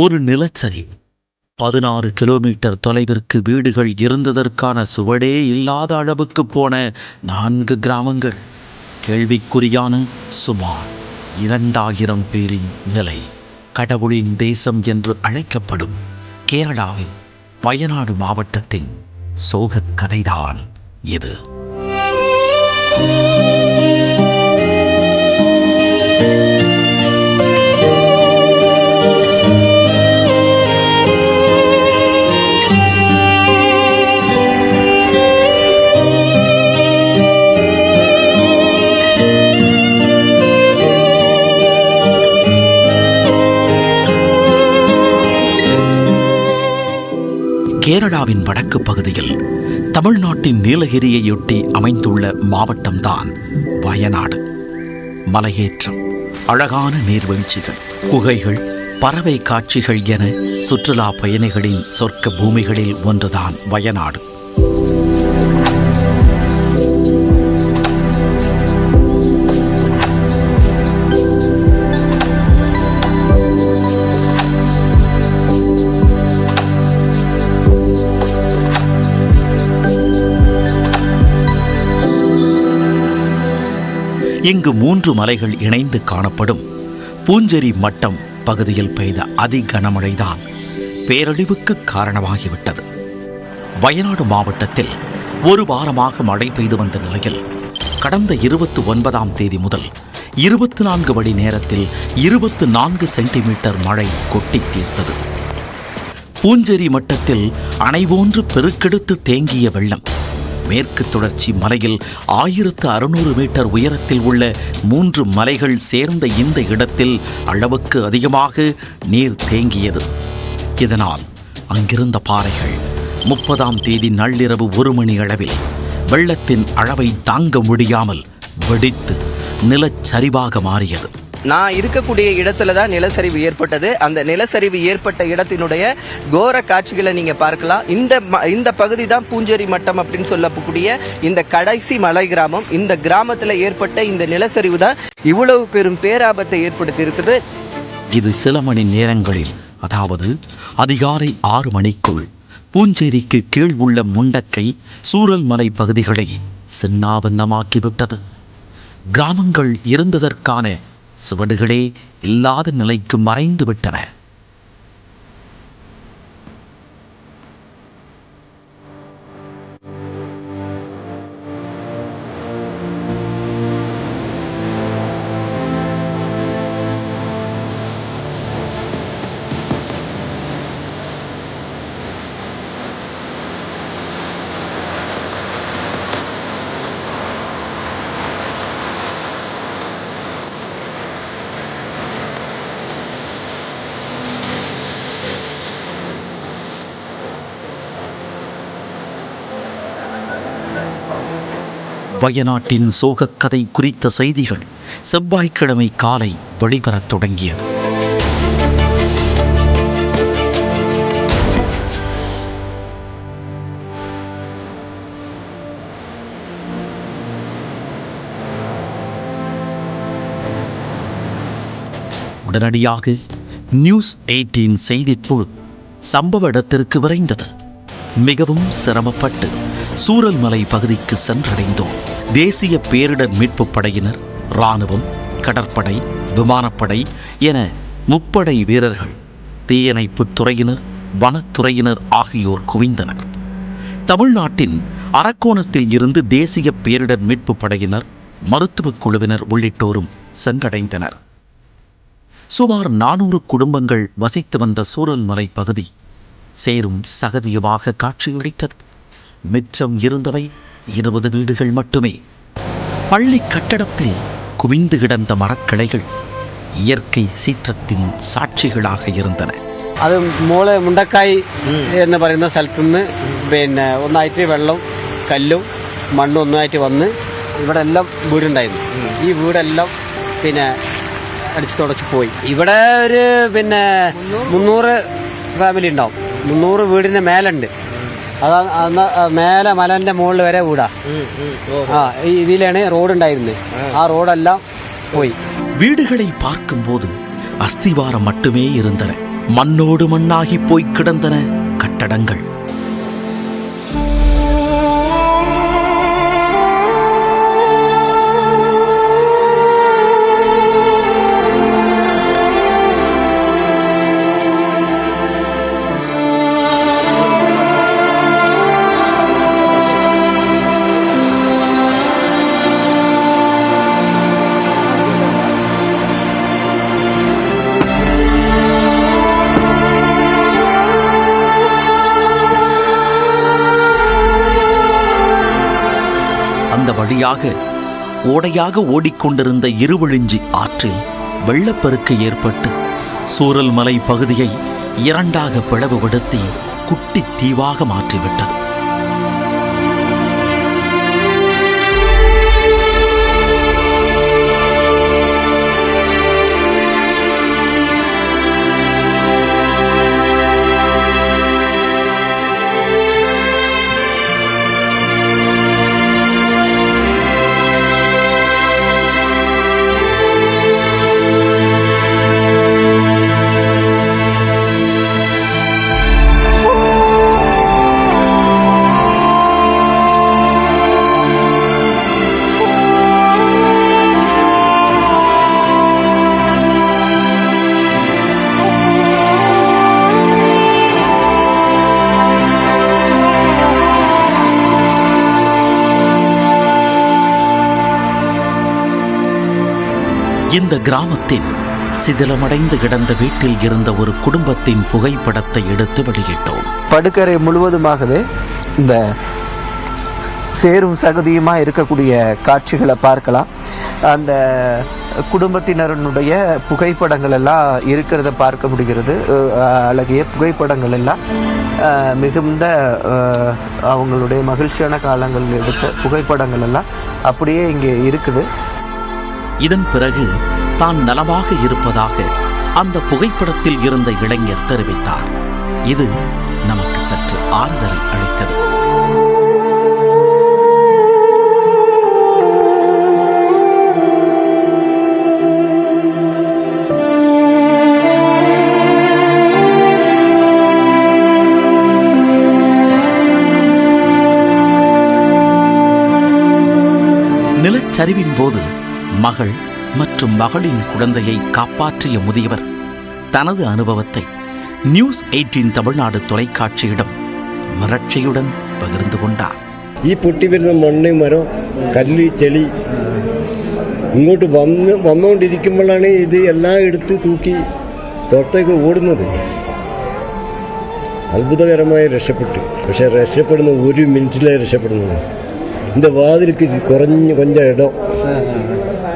ஒரு நிலச்சரிவு 16 கிலோமீட்டர் தொலைவிற்கு வீடுகள் இருந்ததற்கான சுவடே இல்லாத அளவுக்கு போன 4 கிராமங்கள். கேள்விக்குறியான சுமார் 2000 பேரின் நிலை. கடவுளின் தேசம் என்று அழைக்கப்படும் கேரளாவின் வயநாடு மாவட்டத்தின் சோகக் கதைதான் இது. கேரளாவின் வடக்கு பகுதியில் தமிழ்நாட்டின் நீலகிரியையொட்டி அமைந்துள்ள மாவட்டம்தான் வயநாடு. மலையேற்றம், அழகான நீர்வீழ்ச்சிகள், குகைகள், பறவை காட்சிகள் என சுற்றுலா பயணிகளின் சொர்க்க பூமிகளில் ஒன்றுதான் வயநாடு. இங்கு 3 மலைகள் இணைந்து காணப்படும் பூஞ்சேரி மட்டம் பகுதியில் பெய்த அதி கனமழைதான் பேரழிவுக்கு காரணமாகிவிட்டது. வயநாடு மாவட்டத்தில் ஒரு வாரமாக மழை பெய்து வந்த நிலையில் கடந்த 29ஆம் தேதி முதல் 24 மணி நேரத்தில் 24 சென்டிமீட்டர் மழை கொட்டி தீர்த்தது. பூஞ்சேரி மட்டத்தில் அணை போன்று பெருக்கெடுத்து தேங்கிய வெள்ளம் மேற்கு தொடர்ச்சி மலையில் 1600 மீட்டர் உயரத்தில் உள்ள 3 மலைகள் சேர்ந்த இந்த இடத்தில் அளவுக்கு அதிகமாக நீர் தேங்கியது. இதனால் அங்கிருந்த பாறைகள் 30ஆம் தேதி நள்ளிரவு 1 மணி அளவில் வெள்ளத்தின் அளவை தாங்க முடியாமல் வெடித்து நிலச்சரிவாக மாறியது. நான் இருக்கக்கூடிய இடத்துல தான் நிலச்சரிவு ஏற்பட்டது. அந்த நிலச்சரிவு ஏற்பட்ட இடத்தினுடைய கோர காட்சிகளை நீங்க பார்க்கலாம். இந்த பகுதி தான் பூஞ்சேரி மட்டம் அப்படின்னு சொல்லக்கூடிய இந்த கடைசி மலை கிராமம். இந்த கிராமத்துல ஏற்பட்ட இந்த நிலச்சரிவு தான் இவ்வளவு பெரும் பேராபத்தை ஏற்படுத்தி இருக்குது. இது சில மணி நேரங்களில், அதாவது அதிகாலை 6 மணிக்குள் பூஞ்சேரிக்கு கீழ் உள்ள முண்டக்கை, சூரல்மலை பகுதிகளை சின்னாபின்னமாக்கிவிட்டது. கிராமங்கள் இருந்ததற்கான சுவடுகளே இல்லாத நிலைக்கு மறைந்து விட்டன. வயநாட்டின் சோகக்கதை குறித்த செய்திகள் செவ்வாய்க்கிழமை காலை வெளிவரத் தொடங்கியது. உடனடியாக நியூஸ் 18 செய்திக்குழு சம்பவ இடத்திற்கு விரைந்தது. மிகவும் சிரமப்பட்டு சூரல்மலை பகுதிக்கு சென்றடைந்தோம். தேசிய பேரிடர் மீட்பு படையினர், இராணுவம், கடற்படை, விமானப்படை என முப்படை வீரர்கள், தீயணைப்புத் துறையினர், வனத்துறையினர் ஆகியோர் குவிந்தனர். தமிழ்நாட்டின் அரக்கோணத்தில் இருந்து தேசிய பேரிடர் மீட்பு படையினர், மருத்துவக் குழுவினர் உள்ளிட்டோரும் சென்றடைந்தனர். சுமார் 400 குடும்பங்கள் வசித்து வந்த சூரல்மலை பகுதி சேரும் சகதியுமாக காட்சியளித்தது. மிச்சம் இருந்தவை 20 வீடுகள் மட்டுமே. பள்ளி கட்டடத்தில் குவிந்து கிடந்த மரக்கிளைகள் இயற்கை சீற்றத்தின் സാക്ഷികളാக இருந்தன. അത് മോളെ മുണ്ടക്കായി എന്ന് പറയുന്ന സ്ഥലത്തു നിന്ന് പിന്നെ ഒന്നായിട്ട് വെള്ളം, കല്ലും മണ്ണും ഒന്നായിട്ട് വന്ന് ഇവിടെ എല്ലാം വീടുണ്ടായിരുന്നു. ഈ വീടെല്ലാം പിന്നെ അടിച്ചു തുടച്ച് പോയി. ഇവിടെ ഒരു പിന്നെ 300 ഫാമിലി ഉണ്ടാവും. 300 വീടിന്റെ മേലുണ്ട്. അതാ മേലെ മലന്റെ മുകളിൽ വരെ വീടാ. ഇതിലാണ് റോഡ് ഉണ്ടായിരുന്നത്. ആ റോഡെല്ലാം போய் வீடுகளை பார்க்கும்போது அஸ்திவாரம் மட்டுமே இருந்தன. மண்ணோடு மண்ணாகி போய்க் கிடந்தன கட்டடங்கள். அந்த வழியாக ஓடையாக ஓடிக்கொண்டிருந்த இருவிழிஞ்சி ஆற்றில் வெள்ளப்பெருக்கு ஏற்பட்டு சூரல்மலை பகுதியை இரண்டாக பிளவுபடுத்தி குட்டி தீவாக மாற்றிவிட்டது. இந்த கிராமத்தின் சிதிலமடைந்து கிடந்த வீட்டில் இருந்த ஒரு குடும்பத்தின் புகைப்படத்தை எடுத்து வெளியிட்டோம். படுக்கரை முழுவதுமாகவே இந்த சேரும் சகதியுமா இருக்கக்கூடிய காட்சிகளை பார்க்கலாம். அந்த குடும்பத்தினருடைய புகைப்படங்கள் எல்லாம் இருக்கிறத பார்க்க முடிகிறது. அழகிய புகைப்படங்கள் எல்லாம் மிகுந்த அவங்களுடைய மகிழ்ச்சியான காலங்கள் எடுத்த புகைப்படங்கள் எல்லாம் அப்படியே இங்கே இருக்குது. இதன் பிறகு தான் நலமாக இருப்பதாக அந்த புகைப்படத்தில் இருந்த இளைஞர் தெரிவித்தார். இது நமக்கு சற்று ஆறுதலை அளித்தது. நிலச்சரிவின் போது மகள் மற்றும் மகளின் குழந்தையை காப்பாற்றிய முதியவர் தனது அனுபவத்தை நியூஸ் 18 தமிழ்நாடு தொலைக்காட்சியிடம் மிரட்சியுடன் பகிர்ந்து கொண்டார். ഈ പൊട്ടി വരുന്ന മണ്ണ് മരം കല്ല് ചെളി ഇങ്ങോട്ട് വന്നുകൊണ്ടിരിക്കുമ്പോഴാണ് ഇത് എല്ലാം എടുത്ത് തൂക്കി പുറത്തേക്ക് ഓടുന്നത്. അത്ഭുതകരമായി രക്ഷപ്പെട്ടു. പക്ഷെ രക്ഷപ്പെടുന്ന 1 മിനിറ്റിലാണ് രക്ഷപ്പെടുന്നത്. இந்த வாதிலுக்கு கொஞ்சம் இடம்,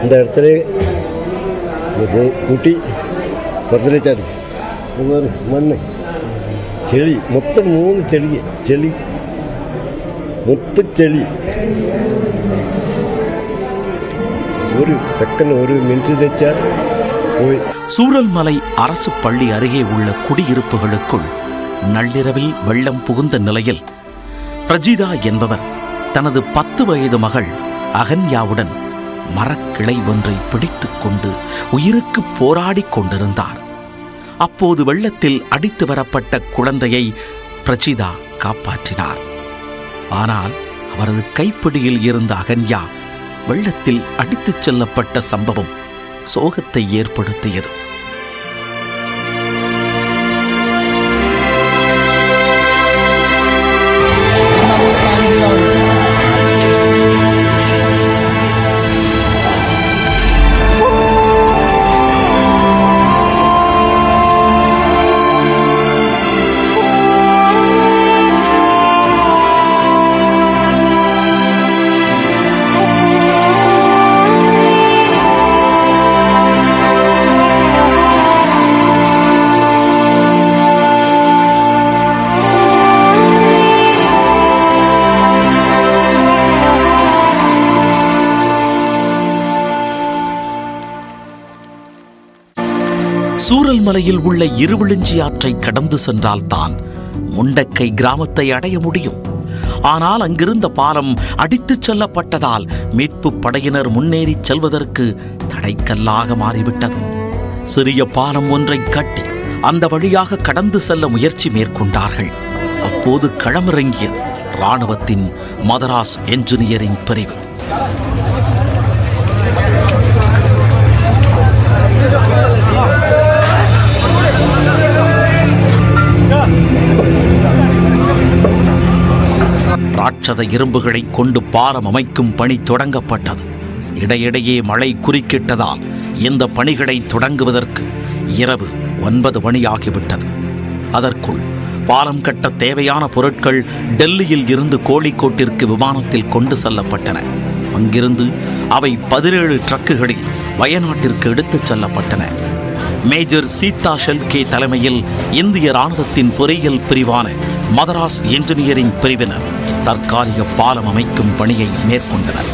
இந்த இடத்துல கூட்டி புறத்திலேச்சாடி மண்ணு ചെളി മൊത്തം 3 ചെളി മൊത്തം ചെളി. ஒரு செகண்ட் 1 மினிட் வச்சா போய். சூரல்மலை அரசு பள்ளி அருகே உள்ள குடியிருப்புகளுக்குள் நள்ளிரவில் வெள்ளம் புகுந்த நிலையில் பிரஜிதா என்பவர் தனது 10 வயது மகள் அகன்யாவுடன் மரக்கிளை ஒன்றை பிடித்துக் கொண்டு உயிருக்கு போராடிக் கொண்டிருந்தார். அப்போது வெள்ளத்தில் அடித்து வரப்பட்ட குழந்தையை பிரஜிதா காப்பாற்றினார். ஆனால் அவரது கைப்பிடியில் இருந்த அகன்யா வெள்ளத்தில் அடித்துச் செல்லப்பட்ட சம்பவம் சோகத்தை ஏற்படுத்தியது. சூரல்மலையில் உள்ள இருவிழிஞ்சி ஆற்றை கடந்து சென்றால்தான் முண்டக்கை கிராமத்தை அடைய முடியும். ஆனால் அங்கிருந்த பாலம் அடித்துச் செல்லப்பட்டதால் மீட்பு படையினர் முன்னேறி செல்வதற்கு தடைக்கல்லாக மாறிவிட்டது. சிறிய பாலம் ஒன்றை கட்டி அந்த வழியாக கடந்து செல்ல முயற்சி மேற்கொண்டார்கள். அப்போது களமிறங்கியது இராணுவத்தின் மதராஸ் என்ஜினியரிங் பிரிவு. ராட்சத இரும்புகளை கொண்டு பாலம் அமைக்கும் பணி தொடங்கப்பட்டது. இடையிடையே மழை குறுக்கிட்டதால் இந்த பணிகளை தொடங்குவதற்கு இரவு 9 மணியாகிவிட்டது. அதற்குள் பாலம் கட்ட தேவையான பொருட்கள் டெல்லியில் இருந்து கோழிக்கோட்டிற்கு விமானத்தில் கொண்டு செல்லப்பட்டன. அங்கிருந்து அவை 17 ட்ரக்குகளில் வயநாட்டிற்கு எடுத்துச் செல்லப்பட்டன. மேஜர் சீதா ஷெல்கே தலைமையில் இந்திய இராணுவத்தின் பொறியியல் பிரிவான மதராஸ் என்ஜினியரிங் பிரிவினர் தற்காலிக பாலம் அமைக்கும் பணியை மேற்கொண்டனர்.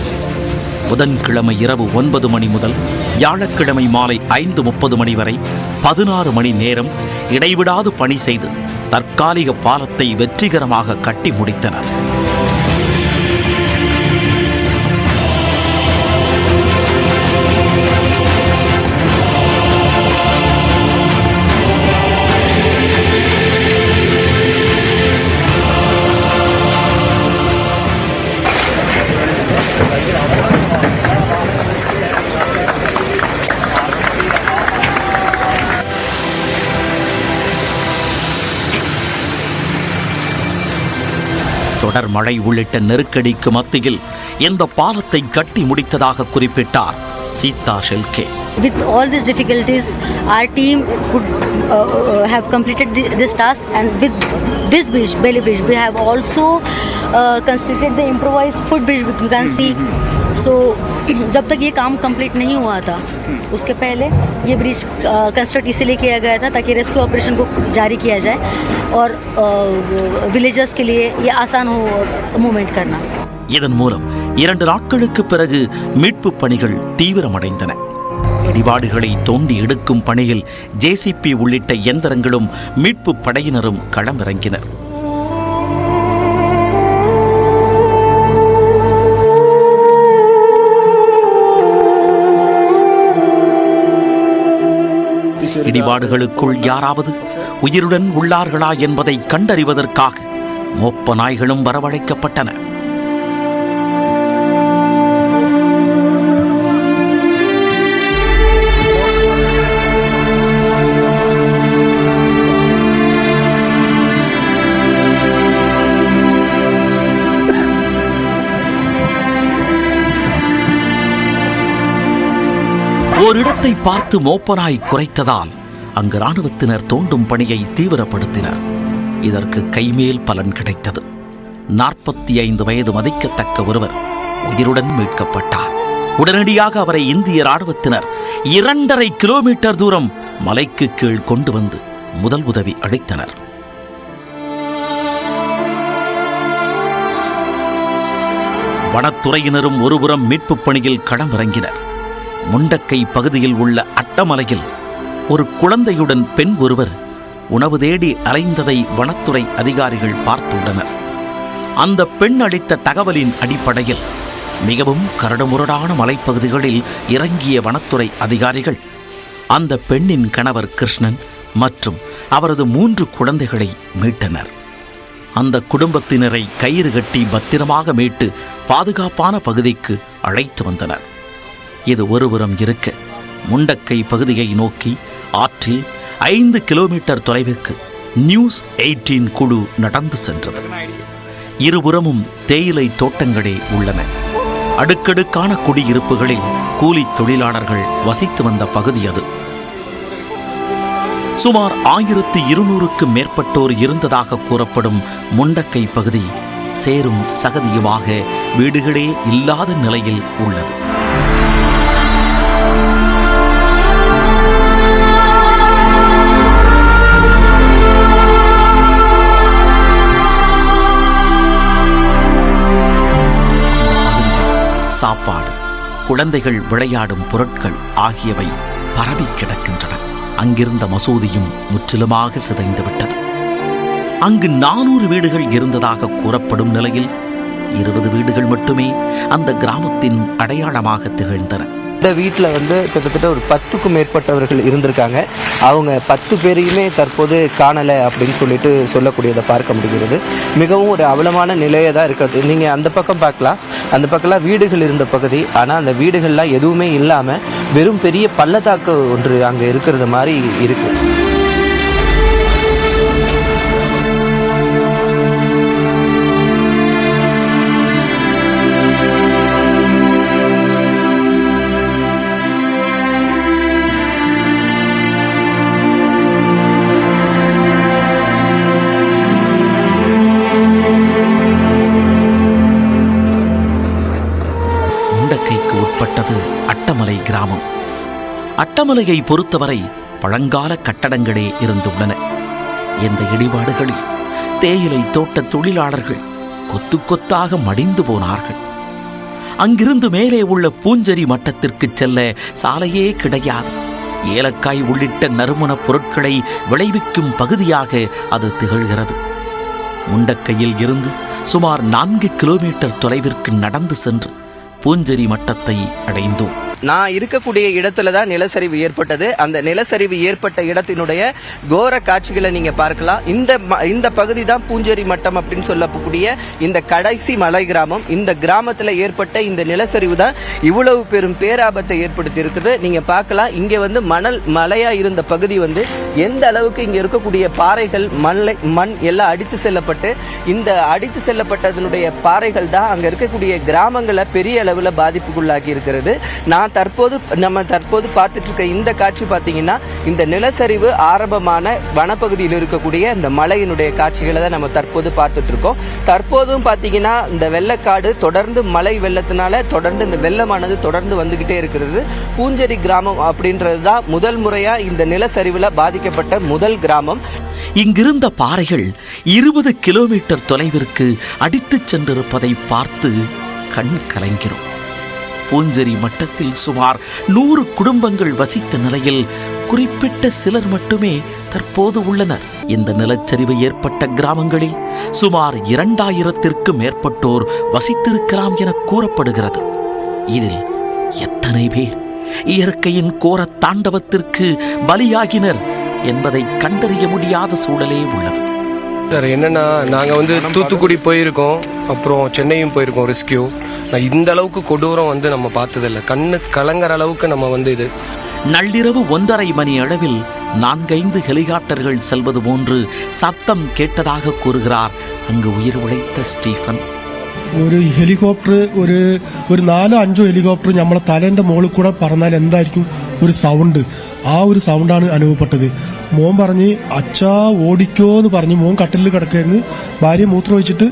புதன்கிழமை இரவு 9 மணி முதல் வியாழக்கிழமை மாலை 5:30 மணி வரை 16 மணி நேரம் இடைவிடாது பணி செய்து தற்காலிக பாலத்தை வெற்றிகரமாக கட்டி முடித்தனர். தொடர் மழை உள்ளிட்ட நெருக்கடிக்கு மத்தியில் இந்த பாலத்தை கட்டி முடித்ததாக குறிப்பிட்டார் Sita Shelke. With all these difficulties, our team could have completed this task, and with this bridge, Bailey Bridge, we have also constructed the improvised footbridge. You can see. So, जब तक ये काम कंप्लीट नहीं हुआ था, उसके पहले ये ब्रिज कंस्ट्रक्ट इसीलिए किया गया था ताकि रेस्क्यू ऑपरेशन को जारी किया जाए और विलेजर्स के लिए ये आसान हो मूवमेंट करना. இதன் மூலம் 2 நாட்களுக்கு பிறகு மீட்பு பணிகள் தீவிரமடைந்தன. இடிபாடுகளை தோண்டி எடுக்கும் பணியில் ஜேசிபி உள்ளிட்ட இயந்திரங்களும் மீட்பு படையினரும் களமிறங்கினர். இடிபாடுகளுக்குள் யாராவது உயிருடன் உள்ளார்களா என்பதை கண்டறிவதற்காக மோப்ப நாய்களும் வரவழைக்கப்பட்டன. ஓரிடத்தை பார்த்து மோப்பனாய் குறைத்ததால் அங்கு இராணுவத்தினர் தோண்டும் பணியை தீவிரப்படுத்தினர். இதற்கு கைமேல் பலன் கிடைத்தது. 45 வயது மதிக்கத்தக்க ஒருவர் உயிருடன் மீட்கப்பட்டார். உடனடியாக அவரை இந்திய இராணுவத்தினர் 2.5 கிலோமீட்டர் தூரம் மலைக்கு கீழ் கொண்டு வந்து முதல் உதவி அளித்தனர். வனத்துறையினரும் ஒருபுறம் மீட்புப் பணியில் களமிறங்கினர். முண்டக்கை பகுதியில் உள்ள அட்டமலையில் ஒரு குழந்தையுடன் பெண் ஒருவர் உணவு தேடி அலைந்ததை வனத்துறை அதிகாரிகள் பார்த்துள்ளனர். அந்த பெண் அளித்த தகவலின் அடிப்படையில் மிகவும் கரடுமுரடான மலைப்பகுதிகளில் இறங்கிய வனத்துறை அதிகாரிகள் அந்த பெண்ணின் கணவர் கிருஷ்ணன் மற்றும் அவரது 3 குழந்தைகளை மீட்டனர். அந்த குடும்பத்தினரை கயிறு கட்டி பத்திரமாக மீட்டு பாதுகாப்பான பகுதிக்கு அழைத்து வந்தனர். இது ஒருபுறம் இருக்க, முண்டக்கை பகுதியை நோக்கி ஆற்றில் 5 கிலோமீட்டர் தொலைவுக்கு நியூஸ் 18 குழு நடந்து சென்றது. இருபுறமும் தேயிலை தோட்டங்களே உள்ளன. அடுக்கடுக்கான குடியிருப்புகளில் கூலி தொழிலாளர்கள் வசித்து வந்த பகுதி அது. சுமார் 1200க்கும் மேற்பட்டோர் இருந்ததாக கூறப்படும் முண்டக்கை பகுதி சேரும் சகதியுமாக வீடுகளே இல்லாத நிலையில் உள்ளது. சாப்பாடு, குழந்தைகள் விளையாடும் பொருட்கள் ஆகியவை பரவி கிடக்கின்றன. அங்கிருந்த மசூதியும் முற்றிலுமாக சிதைந்துவிட்டது. அங்கு 400 வீடுகள் இருந்ததாக கூறப்படும் நிலையில் 20 வீடுகள் மட்டுமே அந்த கிராமத்தின் அடையாளமாக திகழ்ந்தன. இந்த வீட்டில் வந்து கிட்டத்தட்ட ஒரு 10க்கும் மேற்பட்டவர்கள் இருந்திருக்காங்க. அவங்க 10 பேரையுமே தற்போது காணலை அப்படின்னு சொல்லிட்டு சொல்லக்கூடியதை பார்க்க முடிகிறது. மிகவும் ஒரு அவலமான நிலையை தான் இருக்குது. நீங்கள் அந்த பக்கம் பார்க்கலாம், அந்த பக்கம்லாம் வீடுகள் இருந்த பகுதி. ஆனால் அந்த வீடுகள்லாம் எதுவுமே இல்லாமல் வெறும் பெரிய பள்ளத்தாக்கு ஒன்று அங்கே இருக்கிறது மாதிரி இருக்குது. முண்டக்கைக்கு உட்பட்டது அட்டமலை கிராமம். அட்டமலையை பொறுத்தவரை பழங்கால கட்டடங்களே இருந்துள்ளன. இந்த இடிபாடுகளில் தேயிலை தோட்ட தொழிலாளர்கள் கொத்து கொத்தாக மடிந்து போனார்கள். அங்கிருந்து மேலே உள்ள பூஞ்சரி மட்டத்திற்கு செல்ல சாலையே கிடையாது. ஏலக்காய் உள்ளிட்ட நறுமணப் பொருட்களை விளைவிக்கும் பகுதியாக அது திகழ்கிறது. முண்டக்கையில் இருந்து சுமார் 4 கிலோமீட்டர் தொலைவிற்கு நடந்து சென்று பூஞ்சரி மட்டத்தை அடைந்தோம். நான் இருக்கக்கூடிய இடத்துல தான் நிலச்சரிவு ஏற்பட்டது. அந்த நிலச்சரிவு ஏற்பட்ட இடத்தினுடைய கோர காட்சிகளை நீங்க பார்க்கலாம். இந்த பகுதி தான் பூஞ்சேரி மட்டம் அப்படின்னு சொல்லக்கூடிய இந்த கடைசி மலை கிராமம். இந்த கிராமத்தில் ஏற்பட்ட இந்த நிலச்சரிவு தான் இவ்வளவு பெரும் பேராபத்தை ஏற்படுத்தி இருக்குது. நீங்க பார்க்கலாம், இங்க வந்து மலையா இருந்த பகுதி வந்து எந்த அளவுக்கு இங்க இருக்கக்கூடிய பாறைகள் மண் எல்லாம் அடித்து செல்லப்பட்டு, இந்த அடித்து செல்லப்பட்டதனுடைய பாறைகள் தான் அங்க இருக்கக்கூடிய கிராமங்களை பெரிய அளவில் பாதிப்புக்குள்ளாக்கி இருக்கிறது. நம்ம தற்போது பார்த்துட்டு இருக்க இந்த காட்சி பார்த்தீங்கன்னா, இந்த நிலச்சரிவு ஆரம்பமான வனப்பகுதியில் இருக்கக்கூடிய இந்த மலையினுடைய காட்சிகளை தான் நம்ம தற்போது பார்த்துட்டு இருக்கோம். தற்போதும் பார்த்தீங்கன்னா இந்த வெள்ளக்காடு தொடர்ந்து மழை வெள்ளத்தினால தொடர்ந்து இந்த வெள்ளமானது தொடர்ந்து வந்துகிட்டே இருக்கிறது. பூஞ்சேரி கிராமம் அப்படின்றது தான் முதல் முறையா இந்த நிலச்சரிவுல பாதிக்கப்பட்ட முதல் கிராமம். இங்கிருந்த பாறைகள் 20 கிலோமீட்டர் தொலைவிற்கு அடித்துச் சென்றிருப்பதை பார்த்து கண் கலங்கிறோம். பூஞ்சேரி மட்டத்தில் சுமார் 100 குடும்பங்கள் வசித்த நிலையில் குறிப்பிட்ட சிலர் மட்டுமே தற்போது உள்ளனர். இந்த நிலச்சரிவு ஏற்பட்ட கிராமங்களில் சுமார் 2000த்திற்கும் மேற்பட்டோர் வசித்திருக்கலாம் என கூறப்படுகிறது. இதில் எத்தனை பேர் இயற்கையின் கோர தாண்டவத்திற்கு பலியாகினர் என்பதை கண்டறிய முடியாத சூழலே உள்ளது. சார் என்னன்னா, நாங்கள் வந்து தூத்துக்குடி போயிருக்கோம், அப்புறம் சென்னையும் போயிருக்கோம் ரெஸ்கியூ. இந்த அளவுக்கு கொடூரம் நம்ம பார்த்ததில்லை. கண்ணு கலங்குற அளவுக்கு நம்ம இது நள்ளிரவு 1:30 மணி அளவில் 4-5 ஹெலிகாப்டர்கள் செல்வது போன்று சத்தம் கேட்டதாக கூறுகிறார் அங்கு உயிர் உழைத்த ஸ்டீஃபன். ഒരു ഹെലികോപ്റ്റർ ഒരു 4-5 ഹെലികോപ്റ്റർ നമ്മളെ തലേന്റെ മുകളിൽ കൂടെ പറന്നാൽ എന്തായിരിക്കും ഒരു സൗണ്ട്, ആ ഒരു സൗണ്ടാണ് അനുഭവപ്പെട്ടത്. മോൻ പറഞ്ഞ് അച്ഛാ ഓടിക്കോ എന്ന് പറഞ്ഞ് മോൻ കട്ടിലിൽ കിടക്കായിരുന്നു. ഭാര്യ മൂത്രം ഒഴിച്ചിട്ട്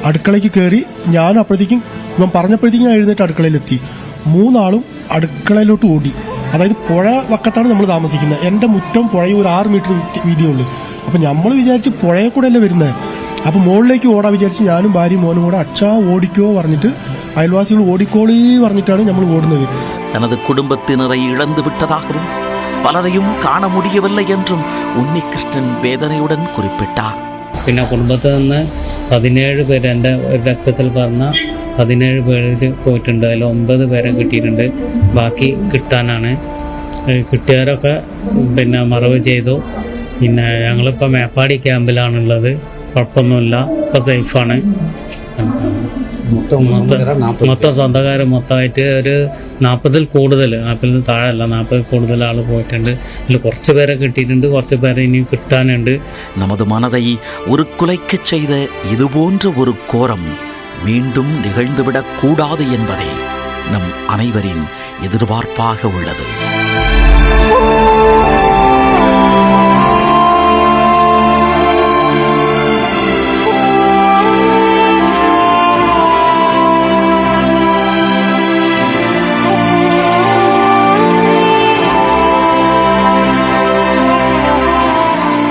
അടുക്കളയ്ക്ക് കയറി. ഞാൻ അപ്പോഴത്തേക്കും ഇവൻ പറഞ്ഞപ്പോഴത്തേക്കും ഞാൻ എഴുന്നേറ്റ് അടുക്കളയിലെത്തി. 3 ആളും അടുക്കളയിലോട്ട് ഓടി. അതായത് പുഴ വക്കത്താണ് നമ്മൾ താമസിക്കുന്നത്. എന്റെ മുറ്റം പുഴയും ഒരു 6 മീറ്റർ വീതിയുള്ളൂ. അപ്പൊ നമ്മൾ വിചാരിച്ച് പുഴയെ കൂടെ അല്ലേ വരുന്നത്. അപ്പൊ മുകളിലേക്ക് ഓടാൻ വിചാരിച്ച് ഞാനും ഭാര്യയും മോനും കൂടെ അച്ഛാ ഓടിക്കോ പറഞ്ഞിട്ട് അയൽവാസികൾ ഓടിക്കോളി പറഞ്ഞിട്ടാണ് നമ്മൾ ഓടുന്നത്. தனது குடும்பத்தினரை இழந்து விட்டதாகவும் பலரையும் காண முடியவில்லை என்றும் ഉണ്ണികൃഷ്ണൻ വേദനയുடன் குறிப்பிட்டார். പിന്നെ കുടുംബത്തിൽ നിന്ന് 17 പേര്, എൻ്റെ രക്തത്തിൽ പറഞ്ഞ 17 പേര് പോയിട്ടുണ്ട്. അതിൽ 9 പേരെ കിട്ടിയിട്ടുണ്ട്. ബാക്കി കിട്ടാനാണ്. കിട്ടിയവരൊക്കെ മറവ് ചെയ്തു. പിന്നെ ഞങ്ങളിപ്പോൾ മേപ്പാടി ക്യാമ്പിലാണുള്ളത്. കുഴപ്പമൊന്നുമില്ല, ഇപ്പോൾ സേഫാണ്. മൊത്തം സ്വന്തക്കാർ മൊത്തമായിട്ട് ഒരു 40-ൽ കൂടുതൽ, 40-ൽ താഴെയല്ല, 40-ൽ കൂടുതൽ ആൾ പോയിട്ടുണ്ട്. ഇതിൽ കുറച്ച് പേരെ കിട്ടിയിട്ടുണ്ട്, കുറച്ച് പേരെ ഇനി കിട്ടാനുണ്ട്. நமது மனதை உருக்குலைக்கச் செய்த இதுபோன்ற ஒரு கோரம் மீண்டும் நிகழ்ந்துவிடக் கூடாது என்பதே நம் அனைவரின் எதிர்பார்ப்பாக உள்ளது.